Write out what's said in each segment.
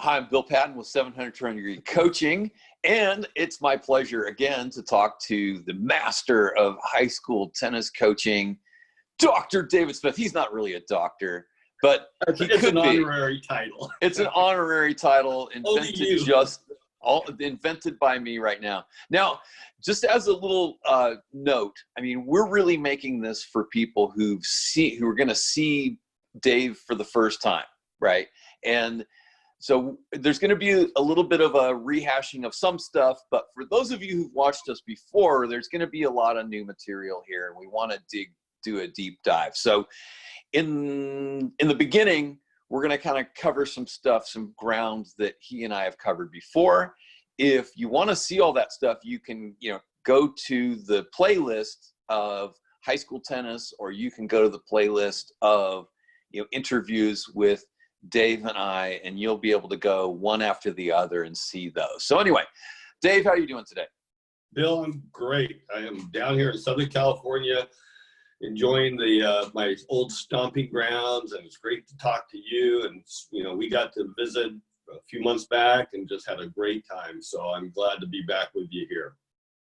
Hi, I'm Bill Patton with 700 Degree Coaching, and it's my pleasure again to talk to the master of high school tennis coaching, Dr. David Smith. He's not really a doctor, but he it's could an be. honorary title. It's an honorary title invented by me right now. Now, just as a little note, I mean, we're really making this for people who are going to see Dave for the first time, right? And so there's going to be a little bit of a rehashing of some stuff, but for those of you who've watched us before, there's going to be a lot of new material here, and we want to do a deep dive. So in the beginning, we're going to kind of cover some stuff, some grounds that he and I have covered before. If you want to see all that stuff, you can, go to the playlist of high school tennis, or you can go to the playlist of, interviews with Dave and I, and you'll be able to go one after the other and see those. So anyway, Dave, how are you doing today? Bill, I'm great. I am down here in Southern California, enjoying my old stomping grounds, and it's great to talk to you. And we got to visit a few months back and just had a great time. So I'm glad to be back with you here.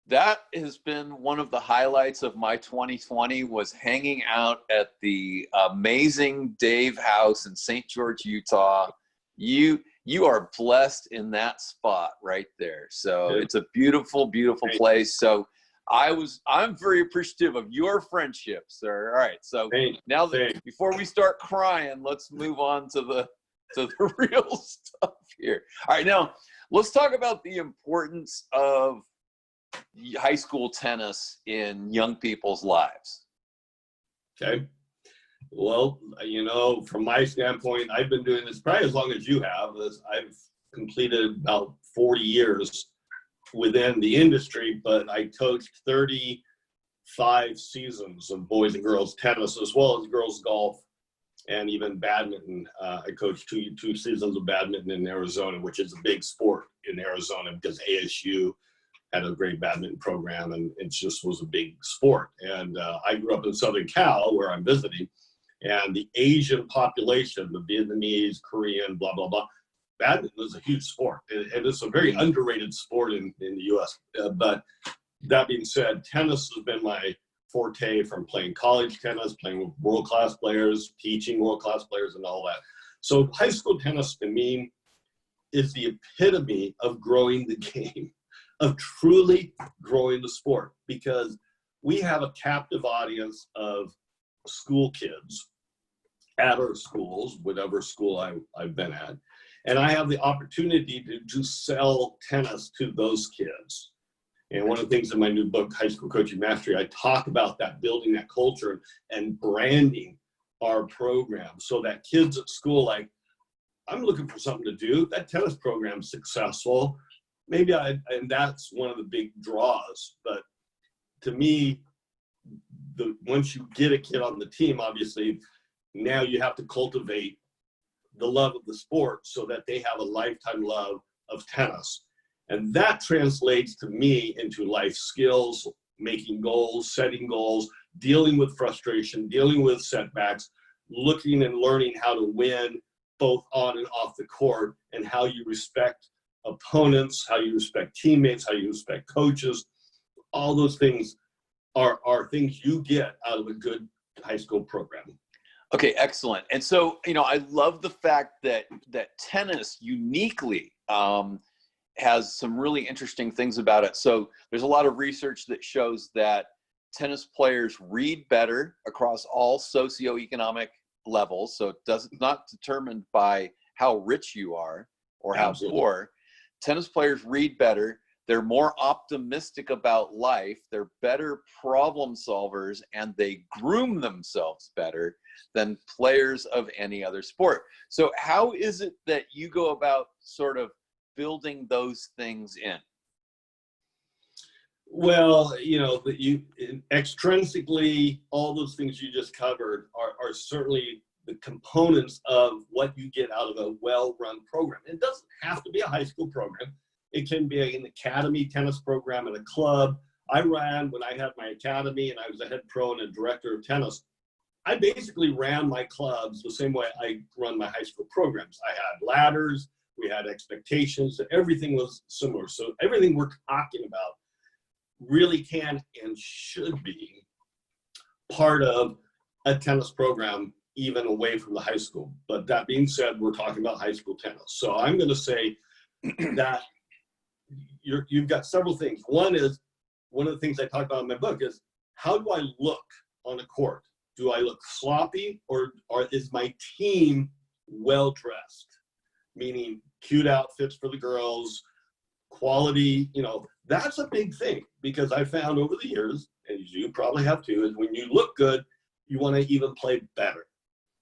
That has been one of the highlights of my 2020, was hanging out at the amazing Dave house in St. George, Utah. You are blessed in that spot right there. So It's a beautiful, beautiful place. So I'm very appreciative of your friendship, sir. All right. So now before we start crying, let's move on to the real stuff here. All right. Now let's talk about the importance of high school tennis in young people's lives. Okay. Well, from my standpoint, I've been doing this probably as long as you have. I've completed about 40 years within the industry, but I coached 35 seasons of boys and girls tennis, as well as girls golf and even badminton. I coached two seasons of badminton in Arizona, which is a big sport in Arizona because ASU had a great badminton program, and it just was a big sport. And I grew up in Southern Cal, where I'm visiting, and the Asian population, the Vietnamese, Korean, blah, blah, blah, badminton is a huge sport. And it's a very underrated sport in the U.S. But that being said, tennis has been my forte, from playing college tennis, playing with world-class players, teaching world-class players, and all that. So high school tennis, to me, is the epitome of growing the game, of truly growing the sport, because we have a captive audience of school kids at our schools, whatever school I've been at. And I have the opportunity to sell tennis to those kids. And one of the things in my new book, High School Coaching Mastery, I talk about that, building that culture and branding our program so that kids at school, I'm looking for something to do. That tennis program's successful. And that's one of the big draws. But to me, once you get a kid on the team, obviously, now you have to cultivate the love of the sport so that they have a lifetime love of tennis. And that translates to me into life skills, making goals, setting goals, dealing with frustration, dealing with setbacks, looking and learning how to win both on and off the court, and how you respect opponents, how you respect teammates, how you respect coaches. All those things are things you get out of a good high school program. Okay, excellent. And so, I love the fact that tennis uniquely has some really interesting things about it. So there's a lot of research that shows that tennis players read better across all socioeconomic levels. So it's not determined by how rich you are or how poor. Tennis players read better. They're more optimistic about life. They're better problem solvers, and they groom themselves better than players of any other sport. So how is it that you go about sort of building those things in? Well, extrinsically, all those things you just covered are certainly the components of what you get out of a well-run program. It doesn't have to be a high school program. It can be an academy tennis program at a club. When I had my academy and I was a head pro and a director of tennis, I basically ran my clubs the same way I run my high school programs. I had ladders We had expectations. Everything was similar. So everything we're talking about really can and should be part of a tennis program, even away from the high school. But that being said, we're talking about high school tennis. So I'm going to say that you've got several things. One is, one of the things I talk about in my book is, how do I look on a court? Do I look sloppy, or is my team well-dressed? Meaning cute outfits for the girls, quality, that's a big thing, because I found over the years, as you probably have too, is when you look good, you want to even play better.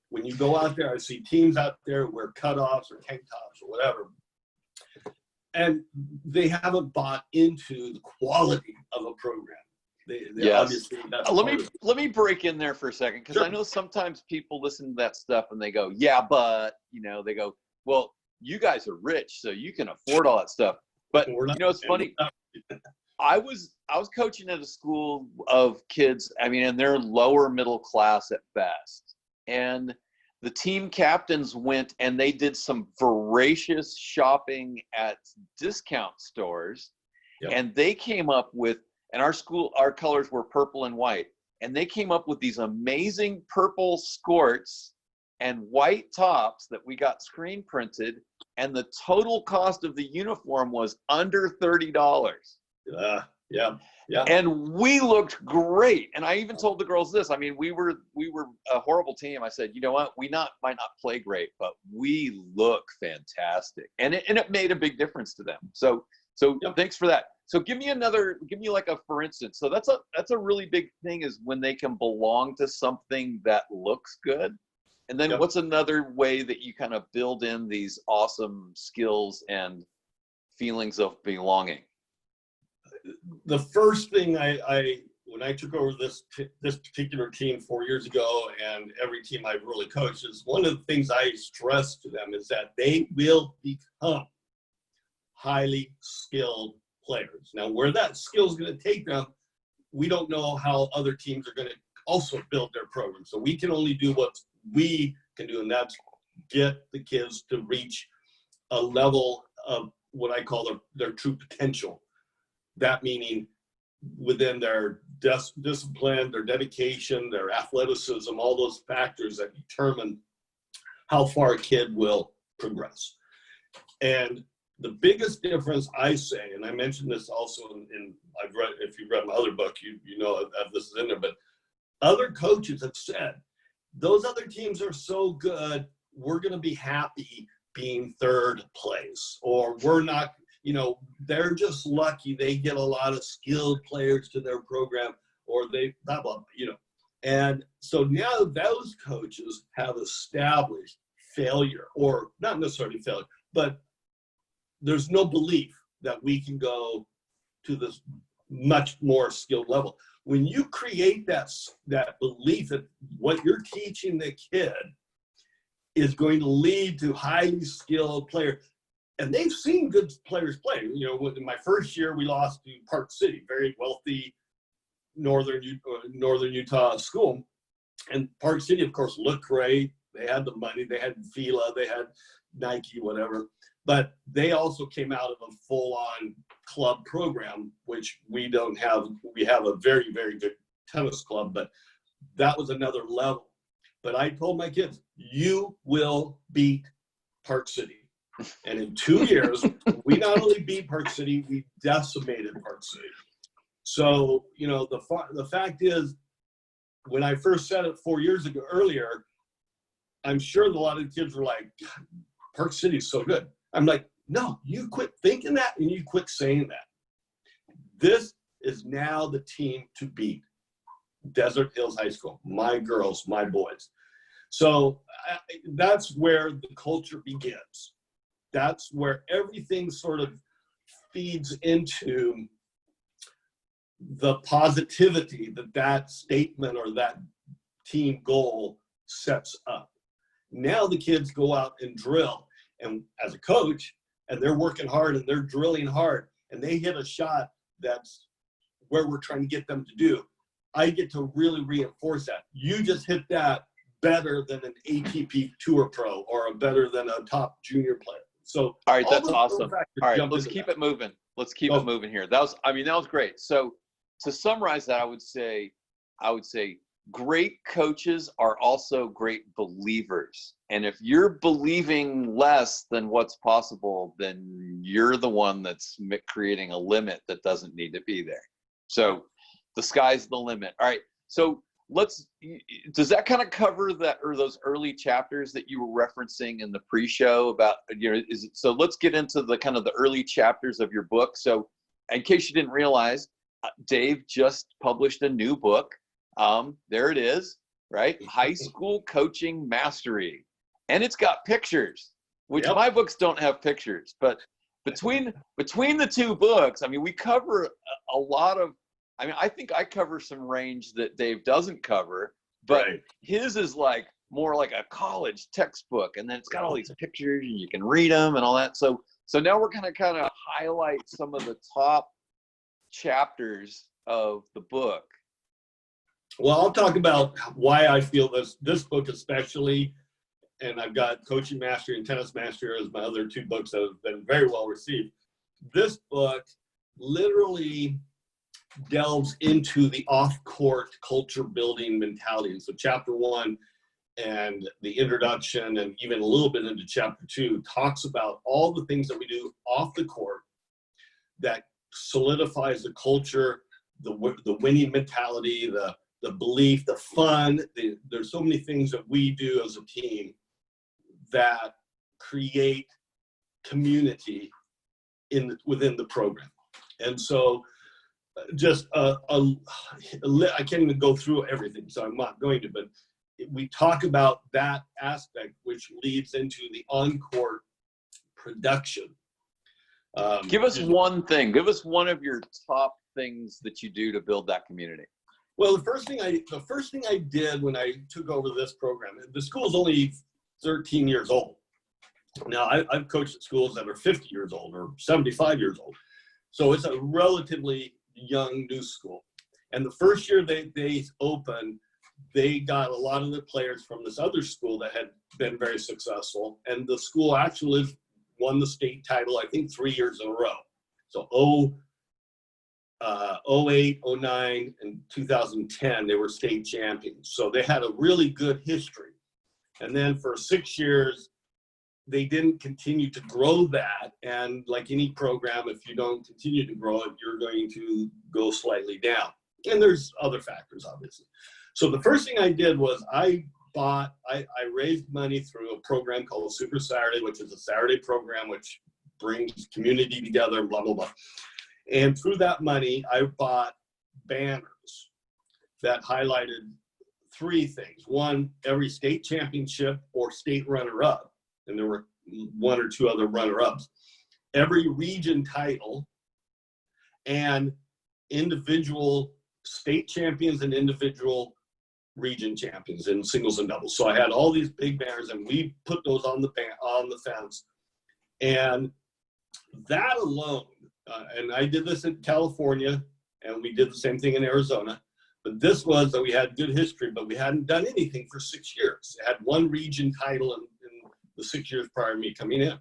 When you go out there, I see teams out there wear cutoffs or tank tops or whatever, and they haven't bought into the quality of a program. They Yes. Obviously, that's let me break in there for a second, because Sure. I know sometimes people listen to that stuff and they go, yeah, but they go, well, you guys are rich, so you can afford all that stuff. But it's funny. I was coaching at a school of kids, and they're lower middle class at best. And the team captains went and they did some voracious shopping at discount stores. Yep. And they came up with, and our colors were purple and white. And they came up with these amazing purple skirts and white tops that we got screen printed. And the total cost of the uniform was under $30. Yeah. And we looked great. And I even told the girls this. We were a horrible team. I said, you know what? We might not play great, but we look fantastic. And it made a big difference to them. So yep. Thanks for that. So give me like a for instance. So that's a really big thing, is when they can belong to something that looks good. And then what's another way that you kind of build in these awesome skills and feelings of belonging? The first thing when I took over this particular team 4 years ago, and every team I've really coached, is one of the things I stress to them is that they will become highly skilled players. Now, where that skill is going to take them, we don't know how other teams are going to also build their program. So we can only do what we can do, and that's get the kids to reach a level of what I call their true potential. That meaning within their discipline, their dedication, their athleticism, all those factors that determine how far a kid will progress. And the biggest difference, I say, and I mentioned this also if you've read my other book, you know that this is in there, but other coaches have said, those other teams are so good, we're going to be happy being third place, or we're not, they're just lucky they get a lot of skilled players to their program, or they, blah, blah, And so now those coaches have established failure, or not necessarily failure, but there's no belief that we can go to this much more skilled level. When you create that belief that what you're teaching the kid is going to lead to highly skilled players, and they've seen good players play. In my first year, we lost to Park City, very wealthy northern Utah school. And Park City, of course, looked great. They had the money. They had Fila. They had Nike, whatever. But they also came out of a full-on club program, which we don't have. We have a very, very good tennis club, but that was another level. But I told my kids, you will beat Park City. And in 2 years, we not only beat Park City, we decimated Park City. So, the fact is, when I first said it 4 years ago earlier, I'm sure a lot of kids were like, Park City is so good. I'm like, no, you quit thinking that and you quit saying that. This is now the team to beat. Desert Hills High School, my girls, my boys. So that's where the culture begins. That's where everything sort of feeds into the positivity that statement or that team goal sets up. Now the kids go out and drill, and as a coach, and they're working hard and they're drilling hard, and they hit a shot that's where we're trying to get them to do. I get to really reinforce that. You just hit that better than an ATP Tour Pro or better than a top junior player. So all right, that's those awesome. factors All right, jump let's into keep that. it moving. Let's keep it moving here. That was great. So to summarize that, I would say great coaches are also great believers. And if you're believing less than what's possible, then you're the one that's creating a limit that doesn't need to be there. So the sky's the limit. All right. So does that kind of cover that, or those early chapters that you were referencing in the pre-show about, so let's get into the kind of the early chapters of your book. So in case you didn't realize, Dave just published a new book. There it is, right? High School Coaching Mastery. And it's got pictures, which my books don't have pictures. But between the two books, I mean, we cover a lot of, I think I cover some range that Dave doesn't cover, but his is more like a college textbook. And then it's got all these pictures and you can read them and all that. So now we're going to kind of highlight some of the top chapters of the book. Well, I'll talk about why I feel this book especially, and I've got Coaching Mastery and Tennis Mastery as my other two books that have been very well received. This book literally delves into the off-court culture building mentality. And so chapter 1 and the introduction and even a little bit into chapter 2 talks about all the things that we do off the court that solidifies the culture, the winning mentality, the belief, the fun. There's so many things that we do as a team that create community within the program. And so just I can't even go through everything, so I'm not going to, but we talk about that aspect, which leads into the on-court production. Give us one thing. Give us one of your top things that you do to build that community. Well, the first thing I did when I took over this program, the school's only 13 years old. Now, I've coached at schools that are 50 years old or 75 years old. So it's a relatively young new school. And the first year they opened, they got a lot of the players from this other school that had been very successful. And the school actually won the state title, I think, 3 years in a row. So 08, 09, and 2010, they were state champions. So they had a really good history. And then for 6 years, they didn't continue to grow that. And like any program, if you don't continue to grow it, you're going to go slightly down. And there's other factors, obviously. So the first thing I did was I raised money through a program called Super Saturday, which is a Saturday program which brings community together and blah, blah, blah. And through that money, I bought banners that highlighted three things. One, every state championship or state runner-up, and there were one or two other runner-ups, every region title, and individual state champions and individual region champions in singles and doubles. So I had all these big banners, and we put those on the fence. And that alone, and I did this in California, and we did the same thing in Arizona. But this was that we had good history, but we hadn't done anything for 6 years. I had one region title in the 6 years prior to me coming in.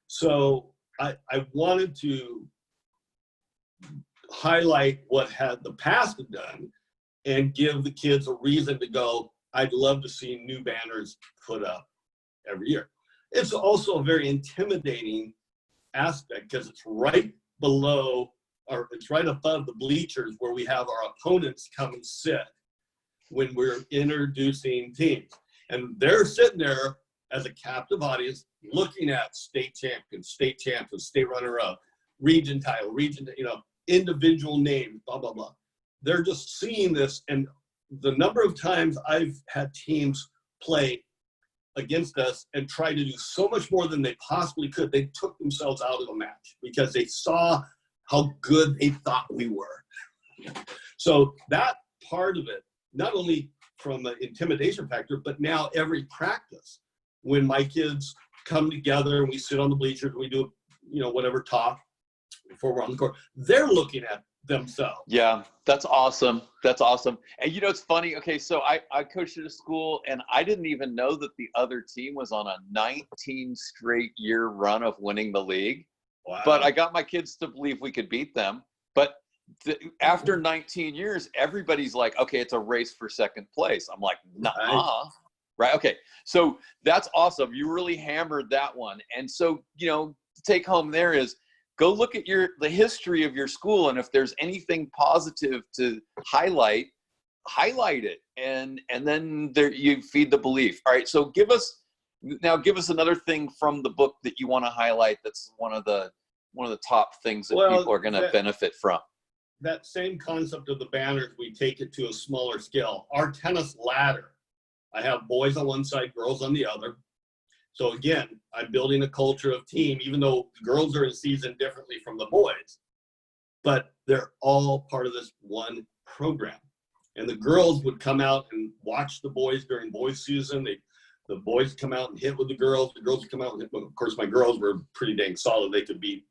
So I wanted to highlight what had the past had done and give the kids a reason to go, I'd love to see new banners put up every year. It's also a very intimidating aspect because it's right below, or it's right above the bleachers where we have our opponents come and sit when we're introducing teams. And they're sitting there as a captive audience looking at state champions, state runner-up, region title, individual names, blah, blah, blah. They're just seeing this, and the number of times I've had teams play against us and try to do so much more than they possibly could, they took themselves out of the match because they saw how good they thought we were. So that part of it, not only from an intimidation factor, but now every practice, when my kids come together and we sit on the bleachers, we do, whatever talk, before we're on the court. They're looking at themselves. Yeah, that's awesome. That's awesome. And you know, it's funny. Okay, so I coached at a school, and I didn't even know that the other team was on a 19 straight year run of winning the league. Wow. But I got my kids to believe we could beat them. But after 19 years, everybody's like, okay, it's a race for second place. I'm like, nah. Right. Okay. So that's awesome. You really hammered that one. And so, you know, the take home there is go look at the history of your school. And if there's anything positive to highlight it. And then there you feed the belief. All right. So give us another thing from the book that you want to highlight. That's one of the top things that people are going to benefit from. That same concept of the banners, we take it to a smaller scale. Our tennis ladder, I have boys on one side, girls on the other. So again, I'm building a culture of team, even though the girls are in season differently from the boys, but they're all part of this one program. And the girls would come out and watch the boys during boys season. The boys come out and hit with the girls would come out and hit. Well, of course, my girls were pretty dang solid. They could beat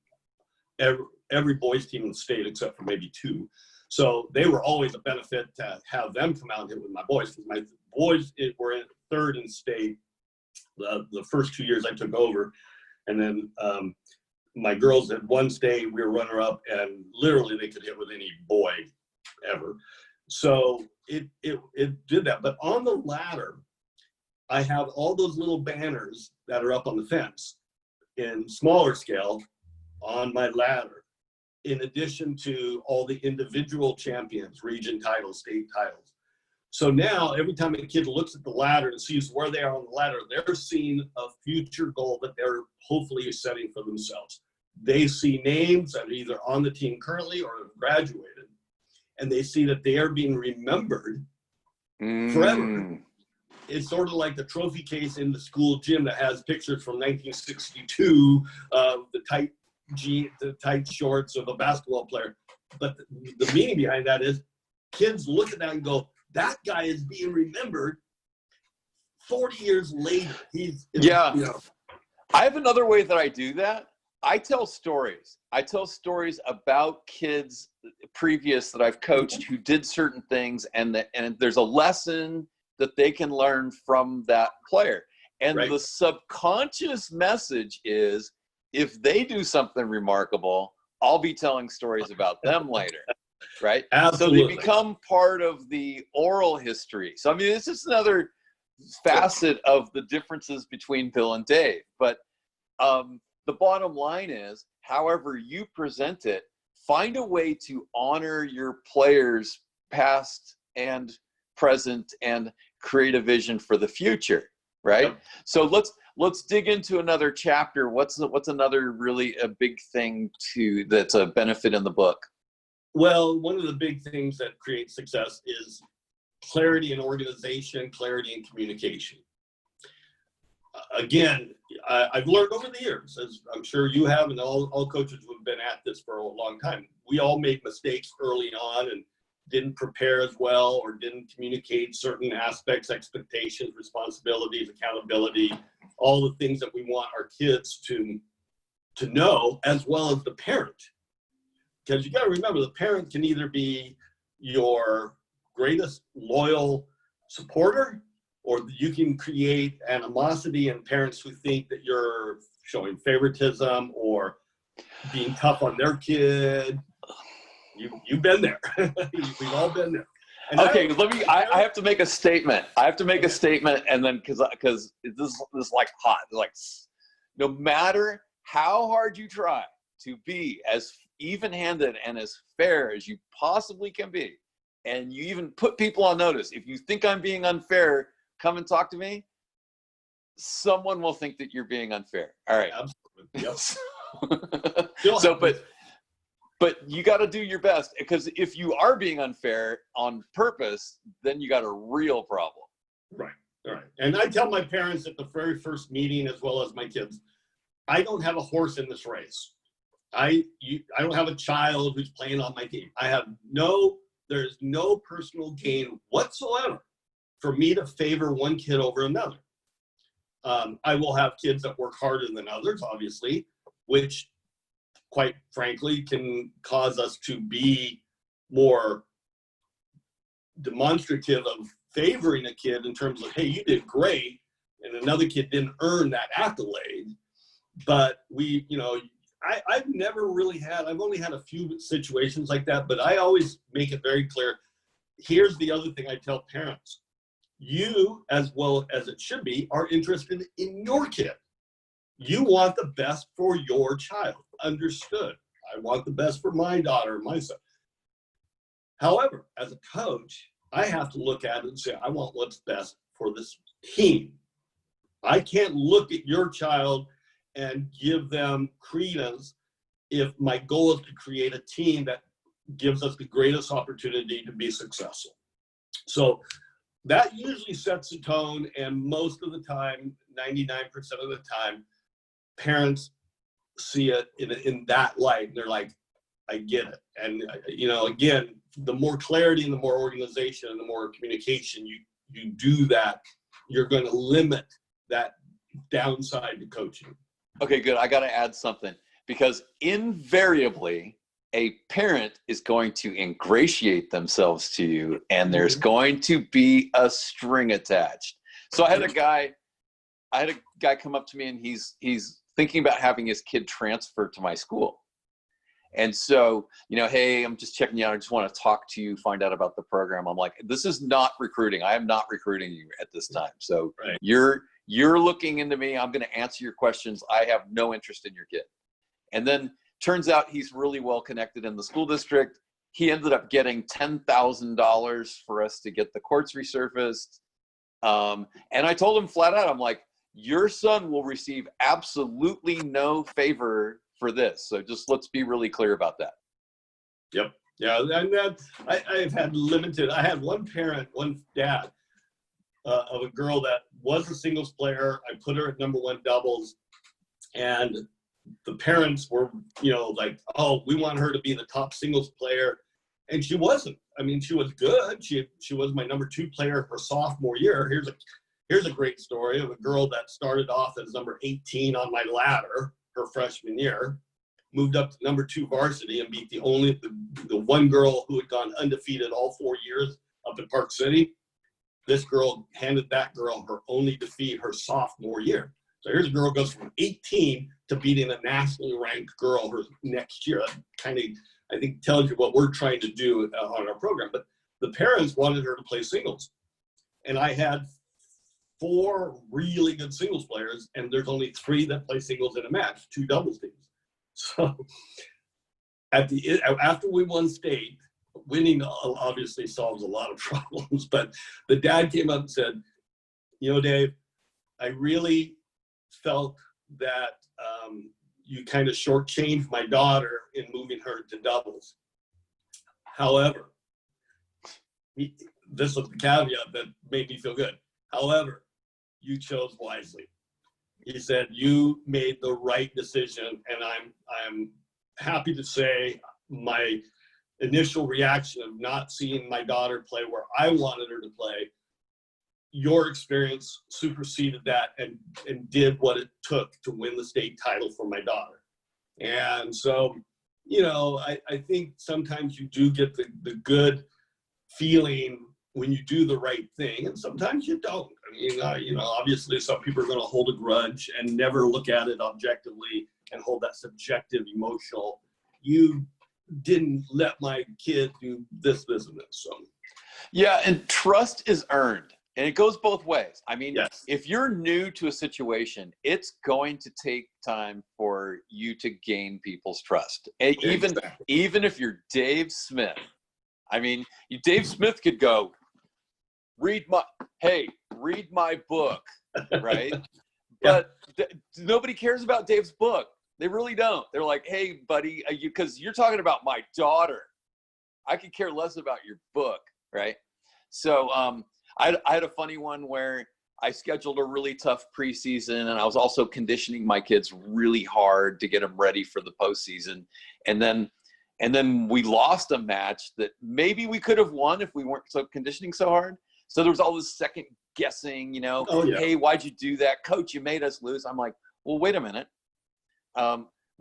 every boys team in the state except for maybe two. So they were always a benefit to have them come out and hit with my boys, because my boys were in third in state the first 2 years I took over. And then my girls at one state, we were runner up, and literally they could hit with any boy ever. So it did that. But on the ladder, I have all those little banners that are up on the fence in smaller scale on my ladder, in addition to all the individual champions, region titles, state titles. So now every time a kid looks at the ladder and sees where they are on the ladder, they're seeing a future goal that they're hopefully setting for themselves. They see names that are either on the team currently or have graduated, and they see that they are being remembered forever. It's sort of like the trophy case in the school gym that has pictures from 1962 of the tight shorts of a basketball player. But the meaning behind that is kids look at that and go, that guy is being remembered 40 years later. I have another way that I do that. I tell stories. I tell stories about kids previous that I've coached who did certain things, and there's a lesson that they can learn from that player. And the subconscious message is, if they do something remarkable, I'll be telling stories about them later. Right? Absolutely. So they become part of the oral history. So, I mean, it's just another facet of the differences between Bill and Dave. But the bottom line is, however you present it, find a way to honor your players past and present and create a vision for the future. Right? Yep. So let's dig into another chapter. What's another really a big thing that's a benefit in the book? Well, one of the big things that creates success is clarity in organization, clarity in communication. Again, I've learned over the years, as I'm sure you have, and all coaches who have been at this for a long time, we all made mistakes early on and didn't prepare as well, or didn't communicate certain aspects, expectations, responsibilities, accountability, all the things that we want our kids to know, as well as the parent. Because you got to remember, the parent can either be your greatest loyal supporter, or you can create animosity in parents who think that you're showing favoritism or being tough on their kid. You've been there. We've all been there. And okay, I have to make a statement. And then because this is like hot. Like, no matter how hard you try to be as even-handed and as fair as you possibly can be, and you even put people on notice, if you think I'm being unfair, come and talk to me. Someone will think that you're being unfair. All right. Absolutely. Yep. But you got to do your best, because if you are being unfair on purpose, then you got a real problem. Right. All right. And I tell my parents at the very first meeting, as well as my kids, I don't have a horse in this race. I don't have a child who's playing on my team. There's no personal gain whatsoever for me to favor one kid over another. I will have kids that work harder than others, obviously, which quite frankly, can cause us to be more demonstrative of favoring a kid in terms of, hey, you did great, and another kid didn't earn that accolade. But we, you know, I've never really had, I've only had a few situations like that, but I always make it very clear. Here's the other thing I tell parents. You, as well as it should be, are interested in your kid. You want the best for your child. Understood. I want the best for my daughter, my son. However, as a coach, I have to look at it and say, I want what's best for this team. I can't look at your child and give them credence if my goal is to create a team that gives us the greatest opportunity to be successful. So that usually sets the tone, and most of the time, 99% of the time, parents see it in that light, and they're like, I get it. And, you know, again, the more clarity and the more organization and the more communication you do that, you're going to limit that downside to coaching. Okay, good. I got to add something, because invariably a parent is going to ingratiate themselves to you, and there's going to be a string attached. So I had a guy come up to me, and he's thinking about having his kid transfer to my school. And so, you know, hey, I'm just checking you out. I just want to talk to you, find out about the program. I'm like, this is not recruiting. I am not recruiting you at this time. So right. You're looking into me. I'm going to answer your questions. I have no interest in your kid. And then turns out he's really well connected in the school district. He ended up getting $10,000 for us to get the courts resurfaced. And I told him flat out, I'm like, your son will receive absolutely no favor for this. So just let's be really clear about that. Yep. Yeah. And I've had limited, I had one dad of a girl that was a singles player. I put her at #1 doubles, and the parents were, you know, like, oh, we want her to be the top singles player. And she wasn't. I mean, she was good. She was my #2 player her sophomore year. Here's a great story of a girl that started off as number 18 on my ladder her freshman year, moved up to #2 varsity and beat the one girl who had gone undefeated all 4 years up at Park City. This girl handed that girl her only defeat her sophomore year. So here's a girl who goes from 18 to beating a nationally ranked girl her next year. That kind of, I think, tells you what we're trying to do on our program. But the parents wanted her to play singles. And I had 4 really good singles players, and there's only 3 that play singles in a match, 2 doubles teams. So after we won state, winning obviously solves a lot of problems, but the dad came up and said, you know, Dave, I really felt that you kind of shortchanged my daughter in moving her to doubles. However, this was the caveat that made me feel good. However, you chose wisely. He said, you made the right decision, and I'm happy to say my initial reaction of not seeing my daughter play where I wanted her to play, your experience superseded that and did what it took to win the state title for my daughter. And so, you know, I think sometimes you do get the good feeling when you do the right thing, and sometimes you don't. I mean, you know, obviously some people are going to hold a grudge and never look at it objectively and hold that subjective emotional, you didn't let my kid do this, and this. So, yeah, and trust is earned, and it goes both ways. I mean, yes. If you're new to a situation, it's going to take time for you to gain people's trust. Even if you're Dave Smith. I mean, Dave Smith could go, read my book, right? But nobody cares about Dave's book. They really don't. They're like, hey, buddy, because you're talking about my daughter. I could care less about your book, right? So I had a funny one where I scheduled a really tough preseason, and I was also conditioning my kids really hard to get them ready for the postseason. And then we lost a match that maybe we could have won if we weren't conditioning so hard. So there was all this second guessing, you know, Hey, why'd you do that? Coach, you made us lose. I'm like, well, wait a minute.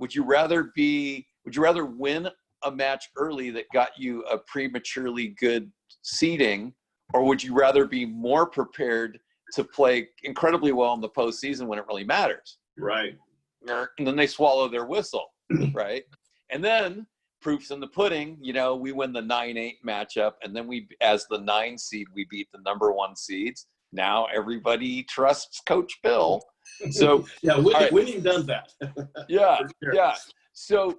would you rather win a match early that got you a prematurely good seeding, or would you rather be more prepared to play incredibly well in the postseason when it really matters? Right. And then they swallow their whistle, right? And then proof's in the pudding. You know, we win the 9-8 matchup, and then we, as the 9 seed, we beat the number 1 seeds. Now everybody trusts Coach Bill. So yeah, winning does that. Yeah, sure. yeah. So,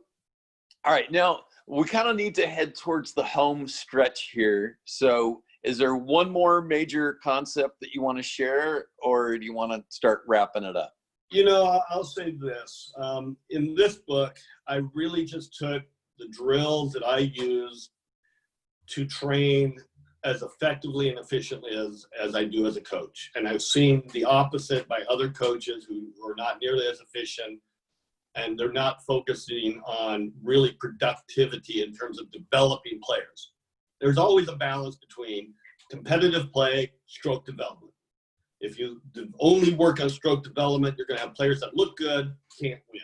all right, now we kind of need to head towards the home stretch here. So, is there one more major concept that you want to share, or do you want to start wrapping it up? You know, I'll say this. In this book, I really just took the drills that I use to train as effectively and efficiently as I do as a coach. And I've seen the opposite by other coaches who are not nearly as efficient, and they're not focusing on really productivity in terms of developing players. There's always a balance between competitive play, stroke development. If you only work on stroke development, you're going to have players that look good, can't win.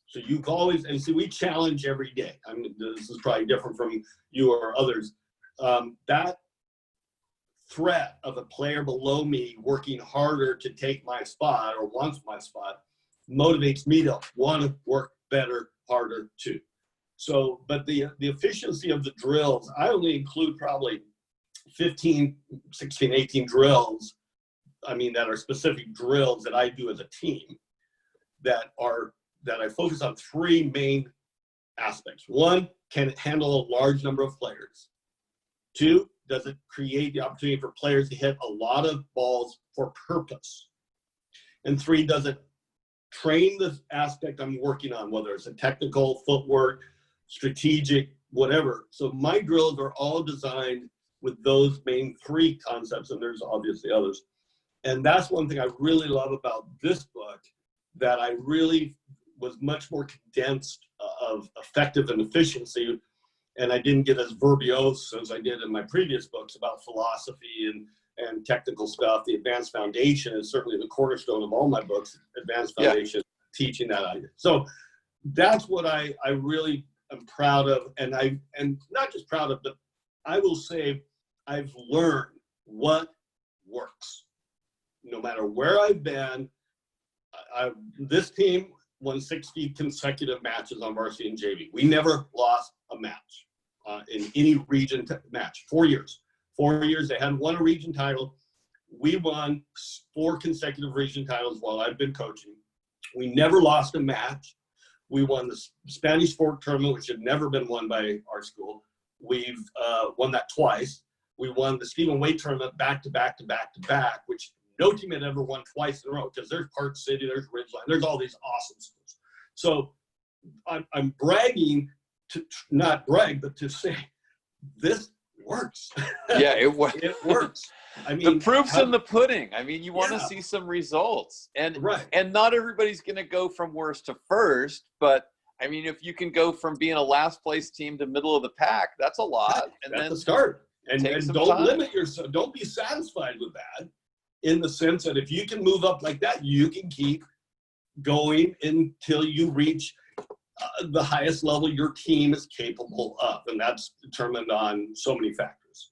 So you always, and see, we challenge every day. I mean, this is probably different from you or others. That threat of a player below me working harder to take my spot or wants my spot motivates me to want to work better, harder too. So, but the efficiency of the drills, I only include probably 15, 16, 18 drills. I mean, that are specific drills that I do as a team that I focus on 3 main aspects. 1, can it handle a large number of players? 2, does it create the opportunity for players to hit a lot of balls for purpose? And 3, does it train the aspect I'm working on, whether it's a technical, footwork, strategic, whatever. So my drills are all designed with those main 3 concepts, and there's obviously others. And that's one thing I really love about this book, that I really was much more condensed of effective and efficiency. And I didn't get as verbose as I did in my previous books about philosophy and technical stuff. The Advanced Foundation is certainly the cornerstone of all my books, Advanced Foundation, teaching that idea. So that's what I really am proud of. And not just proud of, but I will say I've learned what works. No matter where I've been, this team won 60 consecutive matches on varsity and JV. We never lost a match in any region match. 4 years. 4 years they hadn't won a region title. We won 4 consecutive region titles while I've been coaching. We never lost a match. We won the Spanish Fork tournament, which had never been won by our school. We've won that twice. We won the Stephen Waite tournament back to back to back to back, which no team had ever won twice in a row, because there's Park City, there's Ridgeline, there's all these awesome schools. So I'm bragging to not brag, but to say this works. Yeah, it works. It works. I mean, the proof's in the pudding. I mean, you want to see some results, and not everybody's going to go from worst to first, but I mean, if you can go from being a last place team to middle of the pack, that's a lot. And that's then a start. And don't limit yourself. Don't be satisfied with that, in the sense that if you can move up like that, you can keep going until you reach the highest level your team is capable of. And that's determined on so many factors.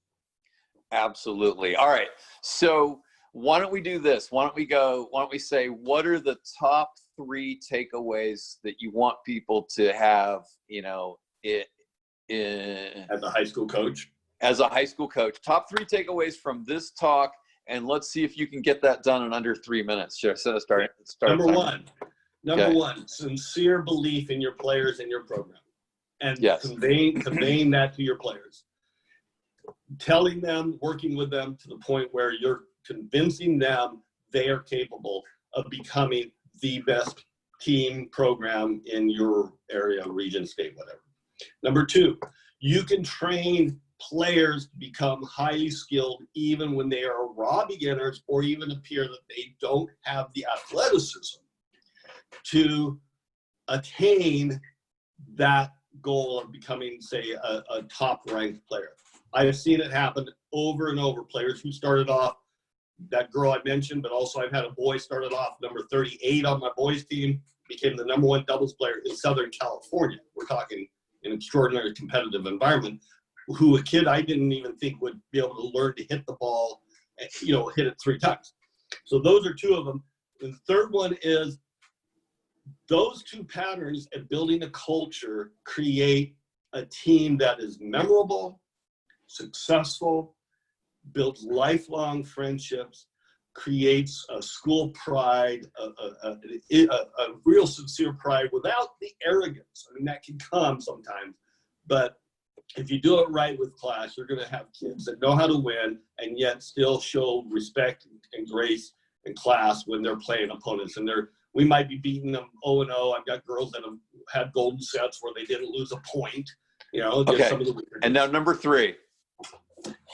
Absolutely. All right. So why don't we do this? Why don't we say, what are the top 3 takeaways that you want people to have, you know, as a high school coach? As a high school coach, top 3 takeaways from this talk, and let's see if you can get that done in under 3 minutes. Sure. So start. Number one, sincere belief in your players and your program, and conveying that to your players. Telling them, working with them to the point where you're convincing them they are capable of becoming the best team program in your area, region, state, whatever. Number 2, you can train players to become highly skilled even when they are raw beginners, or even appear that they don't have the athleticism to attain that goal of becoming, say, a top-ranked player. I've seen it happen over and over. Players who started off, that girl I mentioned, but also I've had a boy started off number 38 on my boys team, became the #1 doubles player in Southern California. We're talking an extraordinary competitive environment, a kid I didn't even think would be able to learn to hit the ball, hit it 3 times. So those are 2 of them. And the third one is those 2 patterns of building a culture create a team that is memorable, successful, builds lifelong friendships, creates a school pride, a real sincere pride without the arrogance. I mean, that can come sometimes, but if you do it right with class, you're going to have kids that know how to win and yet still show respect and grace in class when they're playing opponents. And we might be beating them 0-0. I've got girls that have had golden sets where they didn't lose a point. Okay. And now number 3.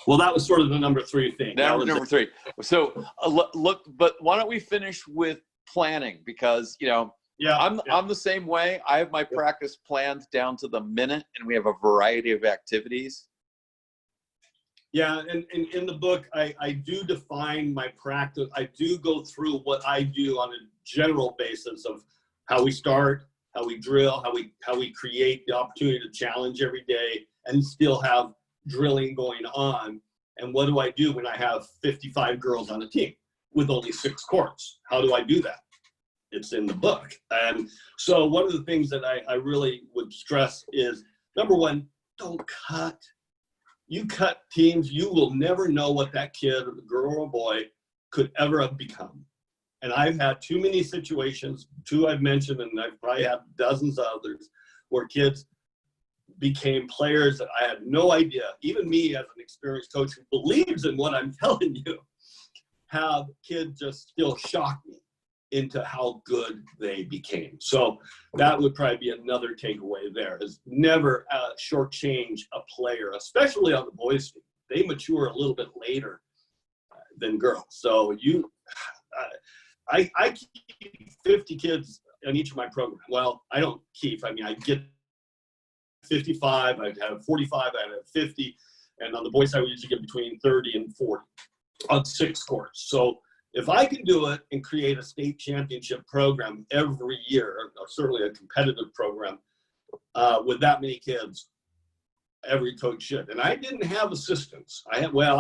Well, that was sort of the number 3 thing. Now number 3. So look, but why don't we finish with planning? Because I'm the same way. I have my practice planned down to the minute, and we have a variety of activities. Yeah, and in the book, I do define my practice. I do go through what I do on a general basis of how we start, how we drill, how we create the opportunity to challenge every day and still have drilling going on. And what do I do when I have 55 girls on a team with only 6 courts? How do I do that? It's in the book. And so one of the things that I really would stress is, number 1, don't cut. You cut teams, you will never know what that kid or the girl or boy could ever have become. And I've had too many situations, 2 I've mentioned, and I probably have dozens of others, where kids became players that I had no idea. Even me as an experienced coach who believes in what I'm telling you, have kids just still shock me into how good they became. So that would probably be another takeaway there, is never shortchange a player, especially on the boys' team. They mature a little bit later than girls. So I keep 50 kids in each of my programs. Well, I don't keep, I get 55, I'd have 45, I'd have 50. And on the boys' side, we usually get between 30 and 40 on 6 courts. So if I can do it and create a state championship program every year, or certainly a competitive program with that many kids, every coach should. And I didn't have assistants. I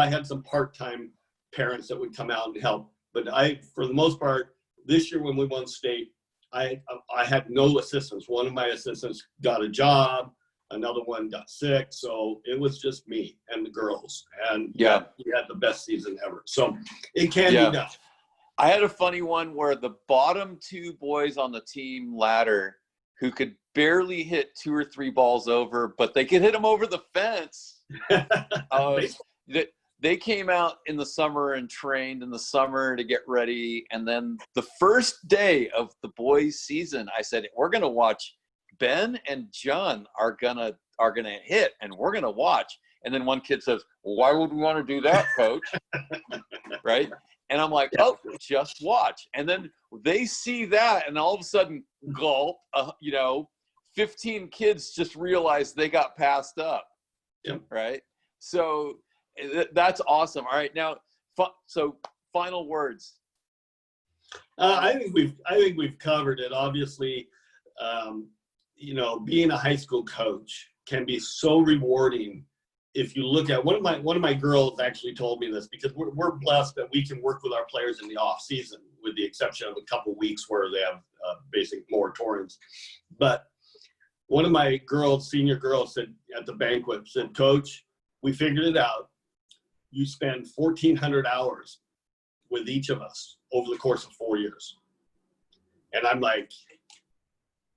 had some part-time parents that would come out and help. But for the most part, this year when we won state, I had no assistants. One of my assistants got a job. Another one got sick. So it was just me and the girls. And we had the best season ever. So it can be done. I had a funny one where the bottom 2 boys on the team ladder who could barely hit 2 or 3 balls over, but they could hit them over the fence. They came out in the summer and trained in the summer to get ready. And then the first day of the boys' season, I said, we're going to watch. Ben and John are gonna hit, and we're going to watch. And then one kid says, why would we want to do that, coach? Right? And I'm like, oh, just watch. And then they see that, and all of a sudden, gulp, 15 kids just realized they got passed up. Yep. Right? So that's awesome. All right. Now, so final words. I think we've covered it. Obviously, being a high school coach can be so rewarding. If you look at one of my girls actually told me this, because we're blessed that we can work with our players in the off season, with the exception of a couple weeks where they have basic moratoriums. But one of my senior girls said at the banquet, said, Coach, we figured it out. You spend 1,400 hours with each of us over the course of 4 years. And I'm like,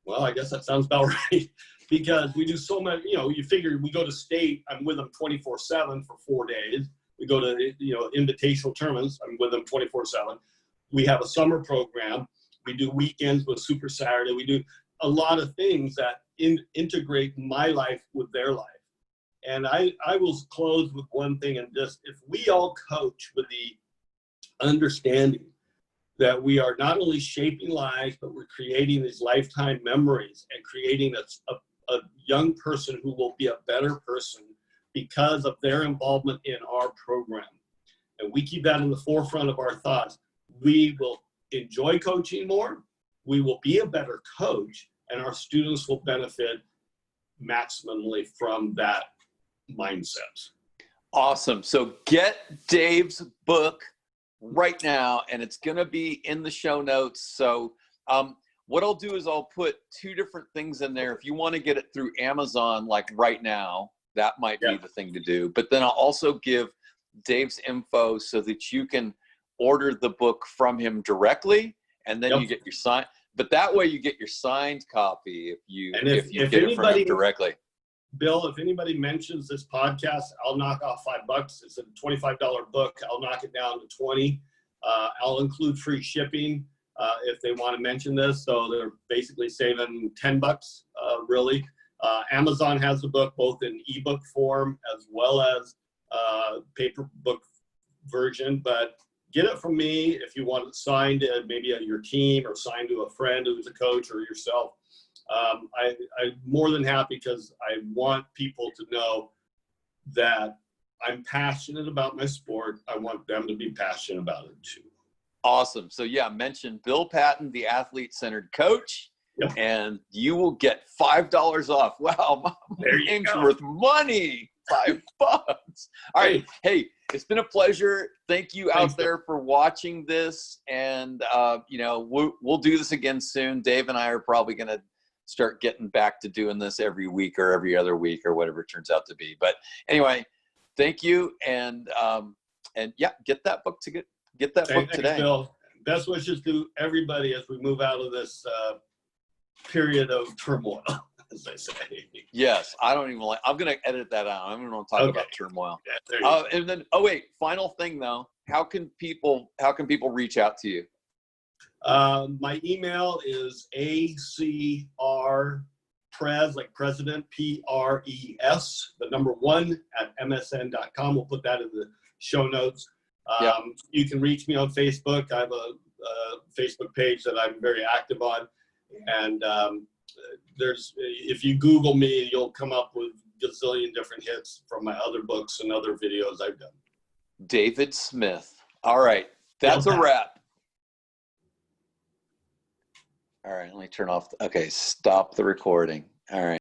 well, I guess that sounds about right. Because we do so much, you figure we go to state, I'm with them 24/7 for 4 days. We go to, invitational tournaments, I'm with them 24/7. We have a summer program. We do weekends with Super Saturday. We do a lot of things that integrate my life with their life. And I will close with one thing, and just, if we all coach with the understanding that we are not only shaping lives, but we're creating these lifetime memories and creating a young person who will be a better person because of their involvement in our program. And we keep that in the forefront of our thoughts. We will enjoy coaching more. we will be a better coach, and our students will benefit maximally from that mindset. Awesome. So get Dave's book right now, and it's going to be in the show notes. So what I'll do is I'll put two different things in there. If you want to get it through Amazon, like right now, that might be the thing to do. But then I'll also give Dave's info so that you can order the book from him directly, and then you get your sign. But that way you get your signed copy if you get it from him directly. Bill, if anybody mentions this podcast, I'll knock off $5. It's a $25 book. I'll knock it down to 20. I'll include free shipping if they want to mention this. So they're basically saving $10, really. Amazon has the book both in ebook form as well as paper book version. But get it from me if you want it signed to maybe your team or signed to a friend who's a coach or yourself. I'm more than happy because I want people to know that I'm passionate about my sport. I want them to be passionate about it too. Awesome. So yeah, mention Bill Patton, the athlete-centered coach, and you will get $5 off. Wow, my name's worth money. $5. All right. Hey, it's been a pleasure. Thank you out there for watching this. And, we'll do this again soon. Dave and I are probably going to start getting back to doing this every week or every other week or whatever it turns out to be. But anyway, thank you. And get that book to get that book today. Thanks, Bill. Best wishes to everybody as we move out of this period of turmoil, as I say. Yes, I don't even like. I'm going to edit that out. I'm going to talk about turmoil. Yeah, and then, final thing though. How can people reach out to you? My email is acrprez, like president, PRES, the number 1 @msn.com. We'll put that in the show notes. You can reach me on Facebook. I have a Facebook page that I'm very active on. And if you Google me, you'll come up with a gazillion different hits from my other books and other videos I've done. David Smith. All right. That's a wrap. All right. Let me turn off. Okay. Stop the recording. All right.